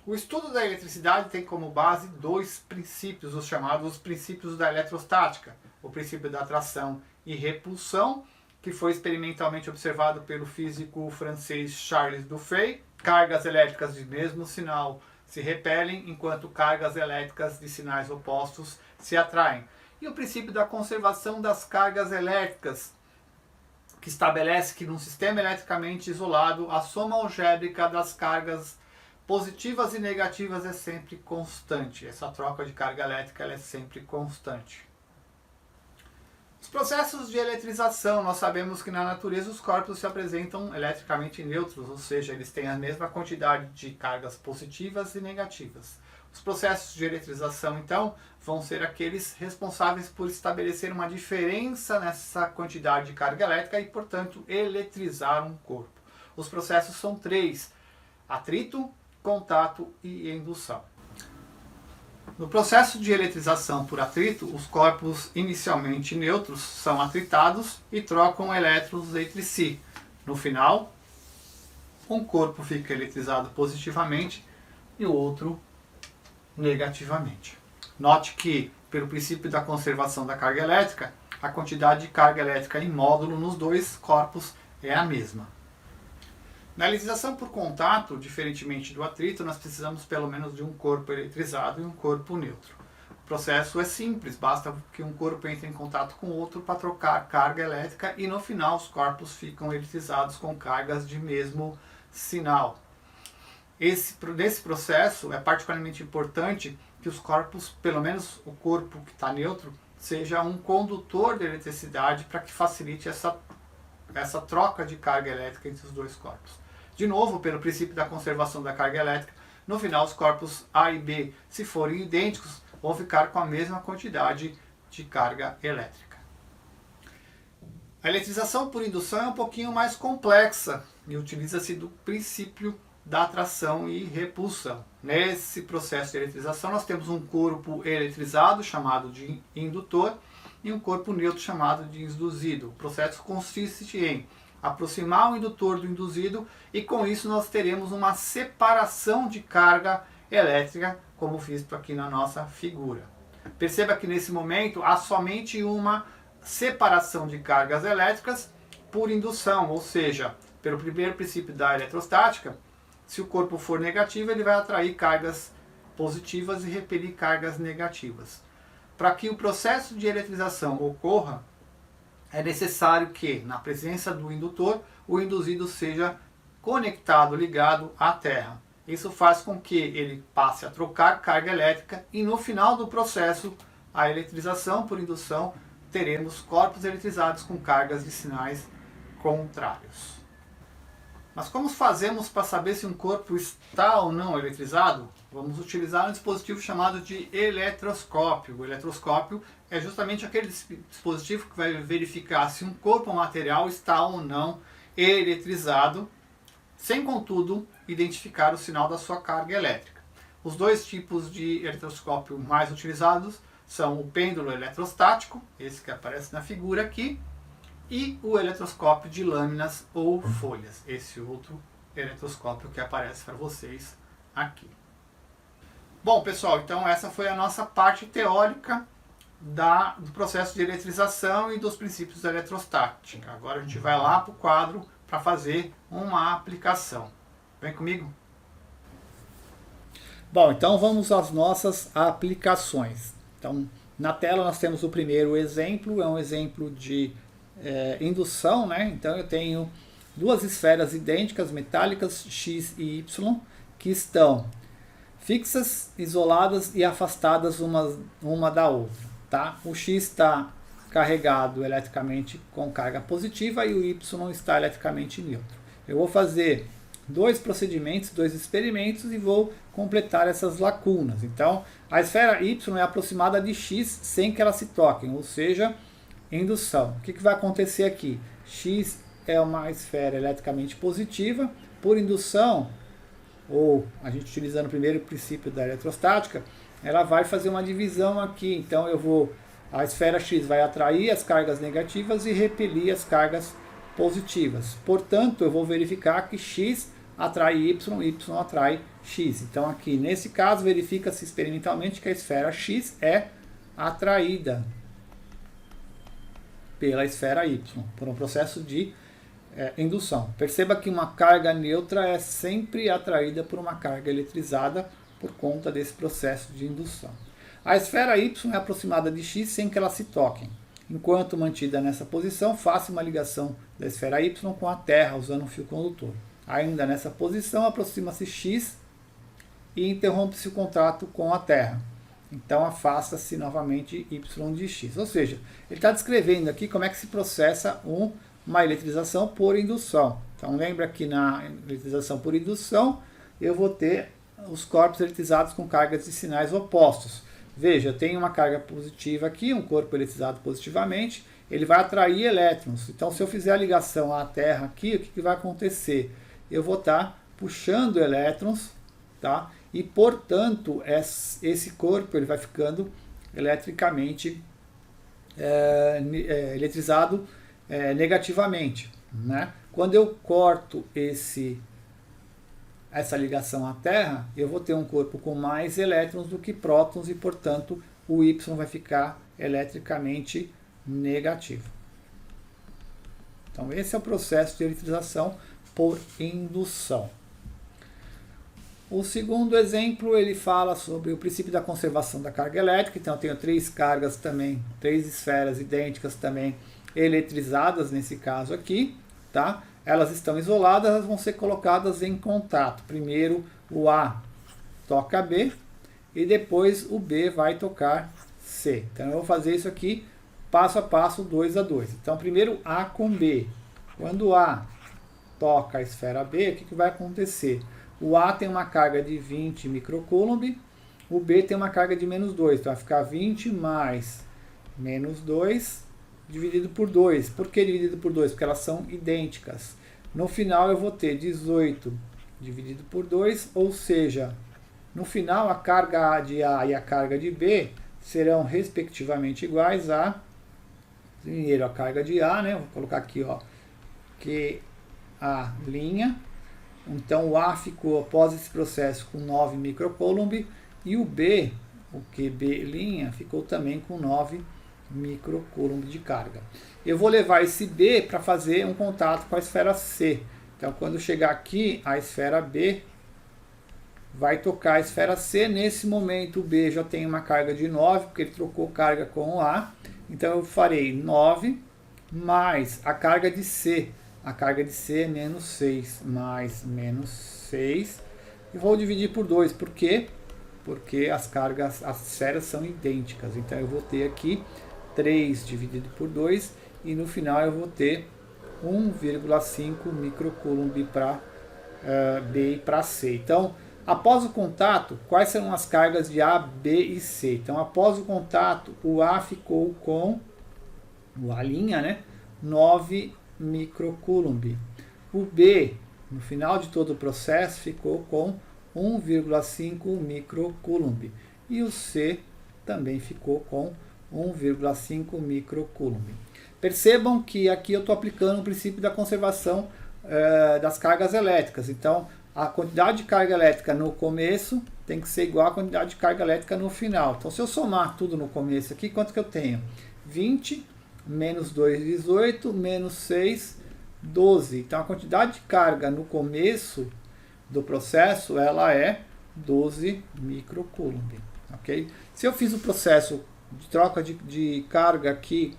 O estudo da eletricidade tem como base dois princípios, os chamados princípios da eletrostática. O princípio da atração e repulsão, que foi experimentalmente observado pelo físico francês Charles Dufay. Cargas elétricas de mesmo sinal se repelem, enquanto cargas elétricas de sinais opostos se atraem. E o princípio da conservação das cargas elétricas, que estabelece que num sistema eletricamente isolado, a soma algébrica das cargas positivas e negativas é sempre constante. Essa troca de carga elétrica ela é sempre constante. Os processos de eletrização, nós sabemos que na natureza os corpos se apresentam eletricamente neutros, ou seja, eles têm a mesma quantidade de cargas positivas e negativas. Os processos de eletrização, então, vão ser aqueles responsáveis por estabelecer uma diferença nessa quantidade de carga elétrica e, portanto, eletrizar um corpo. Os processos são três: atrito, contato e indução. No processo de eletrização por atrito, os corpos inicialmente neutros são atritados e trocam elétrons entre si. No final, um corpo fica eletrizado positivamente e o outro negativamente. Note que, pelo princípio da conservação da carga elétrica, a quantidade de carga elétrica em módulo nos dois corpos é a mesma. Na eletrização por contato, diferentemente do atrito, nós precisamos pelo menos de um corpo eletrizado e um corpo neutro. O processo é simples, basta que um corpo entre em contato com o outro para trocar carga elétrica e no final os corpos ficam eletrizados com cargas de mesmo sinal. Nesse processo é particularmente importante que os corpos, pelo menos o corpo que está neutro, seja um condutor de eletricidade para que facilite essa troca de carga elétrica entre os dois corpos. De novo, pelo princípio da conservação da carga elétrica, no final os corpos A e B, se forem idênticos, vão ficar com a mesma quantidade de carga elétrica. A eletrização por indução é um pouquinho mais complexa e utiliza-se do princípio da atração e repulsão. Nesse processo de eletrização nós temos um corpo eletrizado chamado de indutor e um corpo neutro chamado de induzido. O processo consiste em aproximar o indutor do induzido e com isso nós teremos uma separação de carga elétrica, como visto aqui na nossa figura. Perceba que nesse momento há somente uma separação de cargas elétricas por indução, ou seja, pelo primeiro princípio da eletrostática, se o corpo for negativo ele vai atrair cargas positivas e repelir cargas negativas. Para que o processo de eletrização ocorra, é necessário que, na presença do indutor, o induzido seja conectado, ligado à Terra. Isso faz com que ele passe a trocar carga elétrica e no final do processo, a eletrização por indução, teremos corpos eletrizados com cargas de sinais contrários. Mas como fazemos para saber se um corpo está ou não eletrizado? Vamos utilizar um dispositivo chamado de eletroscópio. O eletroscópio é justamente aquele dispositivo que vai verificar se um corpo ou material está ou não eletrizado, sem contudo identificar o sinal da sua carga elétrica. Os dois tipos de eletroscópio mais utilizados são o pêndulo eletrostático, esse que aparece na figura aqui, e o eletroscópio de lâminas ou folhas, esse outro eletroscópio que aparece para vocês aqui. Bom, pessoal, então essa foi a nossa parte teórica do processo de eletrização e dos princípios da eletrostática. Agora a gente vai lá para o quadro para fazer uma aplicação. Vem comigo? Bom, então vamos às nossas aplicações. Então, na tela nós temos o primeiro exemplo, é um exemplo de indução, né? Então eu tenho duas esferas idênticas, metálicas, X e Y, que estão fixas, isoladas e afastadas uma da outra. Tá? O X está carregado eletricamente com carga positiva e o Y está eletricamente neutro. Eu vou fazer dois procedimentos, dois experimentos e vou completar essas lacunas. Então, a esfera Y é aproximada de X sem que elas se toquem, ou seja, indução. O que vai acontecer aqui? X é uma esfera eletricamente positiva, por indução, ou a gente utilizando o primeiro princípio da eletrostática, ela vai fazer uma divisão aqui. Então a esfera X vai atrair as cargas negativas e repelir as cargas positivas. Portanto, eu vou verificar que X atrai Y, Y atrai X. Então aqui, nesse caso, verifica-se experimentalmente que a esfera X é atraída pela esfera Y, por um processo de indução. Perceba que uma carga neutra é sempre atraída por uma carga eletrizada por conta desse processo de indução. A esfera Y é aproximada de X sem que elas se toquem. Enquanto mantida nessa posição, faça uma ligação da esfera Y com a Terra usando um fio condutor. Ainda nessa posição, aproxima-se X e interrompe-se o contato com a Terra. Então afasta-se novamente Y de X. Ou seja, ele está descrevendo aqui como é que se processa uma eletrização por indução. Então lembra que na eletrização por indução eu vou ter os corpos eletrizados com cargas de sinais opostos. Veja, eu tenho uma carga positiva aqui, um corpo eletrizado positivamente, ele vai atrair elétrons. Então se eu fizer a ligação à Terra aqui, o que vai acontecer? Eu vou estar puxando elétrons, tá? E portanto esse corpo ele vai essa eletricamente eletrizado negativamente, né? Quando eu corto essa ligação à Terra, eu vou ter um corpo com mais elétrons do que prótons e, portanto, o Y vai ficar eletricamente negativo. Então, esse é o processo de eletrização por indução. O segundo exemplo, ele fala sobre o princípio da conservação da carga elétrica. Então, eu tenho três cargas também, três esferas idênticas também eletrizadas nesse caso aqui, tá? Elas estão isoladas, elas vão ser colocadas em contato. Primeiro o A toca B e depois o B vai tocar C. Então eu vou fazer isso aqui passo a passo, 2 a 2. Então primeiro A com B. Quando A toca a esfera B, o que vai acontecer? O A tem uma carga de 20 microcoulomb, o B tem uma carga de menos 2. Então vai ficar 20 mais menos 2 dividido por 2. Por que dividido por 2? Porque elas são idênticas. No final eu vou ter 18 dividido por 2, ou seja, no final a carga de A e a carga de B serão respectivamente iguais a, primeiro a carga de A, né? Vou colocar aqui, ó, que a linha. Então o A ficou após esse processo com 9 microcoulomb e o B, o QB' ficou também com 9 microcoulomb de carga. Eu vou levar esse B para fazer um contato com a esfera C. Então quando chegar aqui, a esfera B vai tocar a esfera C. Nesse momento o B já tem uma carga de 9, porque ele trocou carga com o A. Então eu farei 9 mais a carga de C. A carga de C é menos 6, mais menos 6. E vou dividir por 2. Por quê? Porque as esferas são idênticas. Então eu vou ter aqui 3 dividido por 2 e no final eu vou ter 1,5 microcoulomb para B e para C. Então, após o contato, quais serão as cargas de A, B e C? Então, após o contato, o A ficou com, o A', né, 9 microcoulomb. O B, no final de todo o processo, ficou com 1,5 microcoulomb. E o C também ficou com 1,5 microcoulomb. Percebam que aqui eu estou aplicando o princípio da conservação das cargas elétricas. Então, a quantidade de carga elétrica no começo tem que ser igual à quantidade de carga elétrica no final. Então, se eu somar tudo no começo aqui, quanto que eu tenho? 20, menos 2, 18, menos 6, 12. Então, a quantidade de carga no começo do processo, ela é 12 microcoulomb. Okay? Se eu fiz o processo de troca de carga aqui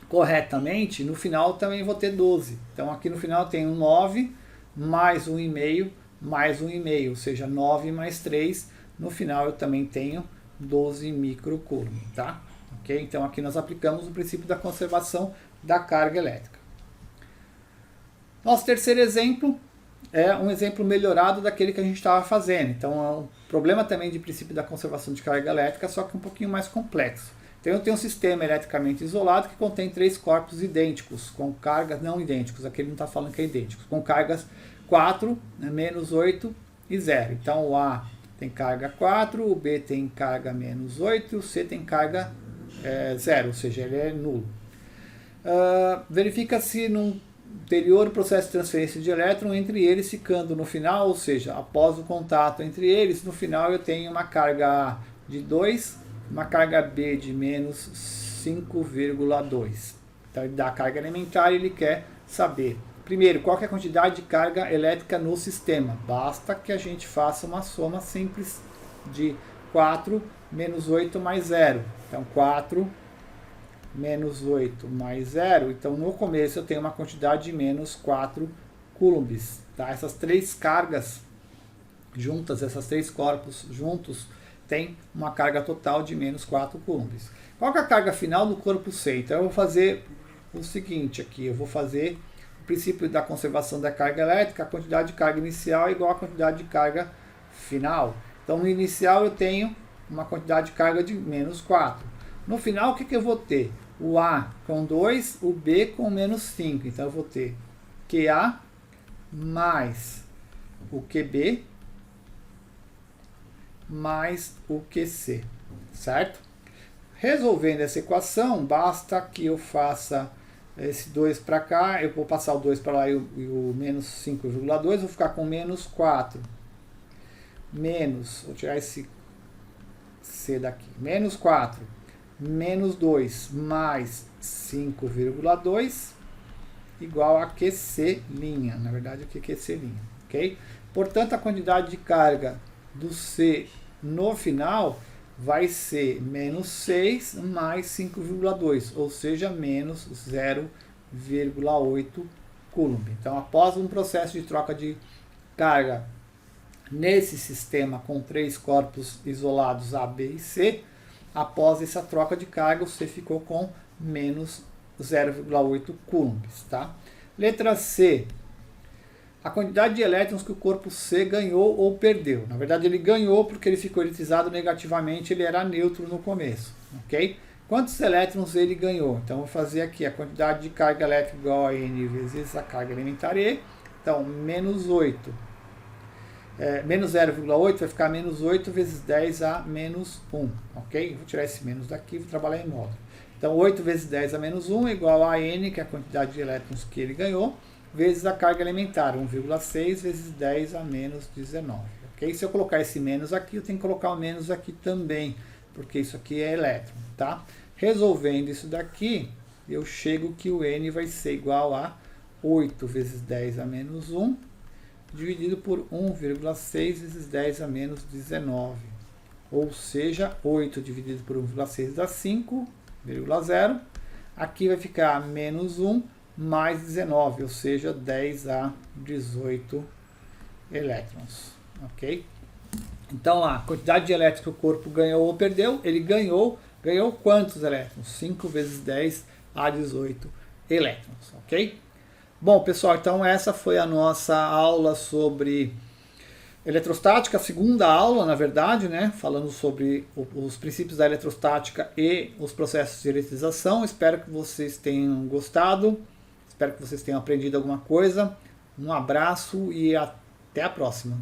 corretamente, no final também vou ter 12. Então aqui no final eu tenho 9 mais 1,5 mais 1,5, ou seja, 9 mais 3. No final eu também tenho 12 microcoulomb, tá? Ok? Então aqui nós aplicamos o princípio da conservação da carga elétrica. Nosso terceiro exemplo é um exemplo melhorado daquele que a gente estava fazendo. Então é um problema também de princípio da conservação de carga elétrica, só que um pouquinho mais complexo. Então eu tenho um sistema eletricamente isolado que contém 3 corpos idênticos, com cargas não idênticos, aqui ele não está falando que é idênticos, com cargas 4, menos 8 e 0. Então o A tem carga 4, o B tem carga menos 8 e o C tem carga 0, ou seja, ele é nulo. Verifica-se Ulterior processo de transferência de elétron entre eles ficando no final, ou seja, após o contato entre eles, no final eu tenho uma carga A de 2, uma carga B de menos 5,2. Então ele dá a carga elementar e ele quer saber, primeiro, qual que é a quantidade de carga elétrica no sistema. Basta que a gente faça uma soma simples de 4 menos 8 mais 0. Então 4 menos 8 mais 0, então no começo eu tenho uma quantidade de menos 4 coulombs. Tá? Essas três cargas juntas, esses três corpos juntos, tem uma carga total de menos 4 coulombs. Qual que é a carga final do corpo C? Então eu vou fazer o seguinte aqui, eu vou fazer o princípio da conservação da carga elétrica, a quantidade de carga inicial é igual à quantidade de carga final. Então no inicial eu tenho uma quantidade de carga de menos 4. No final o que, que eu vou ter? O A com 2, o B com menos 5. Então eu vou ter QA mais o QB mais o QC, certo? Resolvendo essa equação, basta que eu faça esse 2 para cá, eu vou passar o 2 para lá e o menos 5,2, vou ficar com menos 4. Menos, vou tirar esse C daqui, menos 4. Menos 2 mais 5,2 igual a QC', na verdade aqui é QC', ok? Portanto, a quantidade de carga do C no final vai ser menos 6 mais 5,2, ou seja, menos 0,8 coulomb. Então, após um processo de troca de carga nesse sistema com três corpos isolados A, B e C, após essa troca de carga, você ficou com menos 0,8 coulombs. Tá? Letra C. A quantidade de elétrons que o corpo C ganhou ou perdeu. Na verdade, ele ganhou porque ele ficou eletrizado negativamente, ele era neutro no começo. Ok? Quantos elétrons ele ganhou? Então, vou fazer aqui a quantidade de carga elétrica igual a N vezes a carga elementar E. Então, menos 8. Menos 0,8 vai ficar menos 8 vezes 10 a menos 1, ok? Vou tirar esse menos daqui e vou trabalhar em módulo. Então 8 vezes 10 a menos 1 é igual a N, que é a quantidade de elétrons que ele ganhou, vezes a carga elementar, 1,6 vezes 10 a menos 19, ok? Se eu colocar esse menos aqui, eu tenho que colocar o menos aqui também, porque isso aqui é elétron, tá? Resolvendo isso daqui, eu chego que o N vai ser igual a 8 vezes 10 a menos 1, dividido por 1,6 vezes 10 a menos 19. Ou seja, 8 dividido por 1,6 dá 5,0. Aqui vai ficar menos 1 mais 19, ou seja, 10 a 18 elétrons. Ok? Então, lá, a quantidade de elétrons que o corpo ganhou ou perdeu, ele ganhou quantos elétrons? 5 vezes 10 a 18 elétrons. Ok? Bom, pessoal, então essa foi a nossa aula sobre eletrostática, a segunda aula, na verdade, né, falando sobre os princípios da eletrostática e os processos de eletrização. Espero que vocês tenham gostado, espero que vocês tenham aprendido alguma coisa. Um abraço e até a próxima.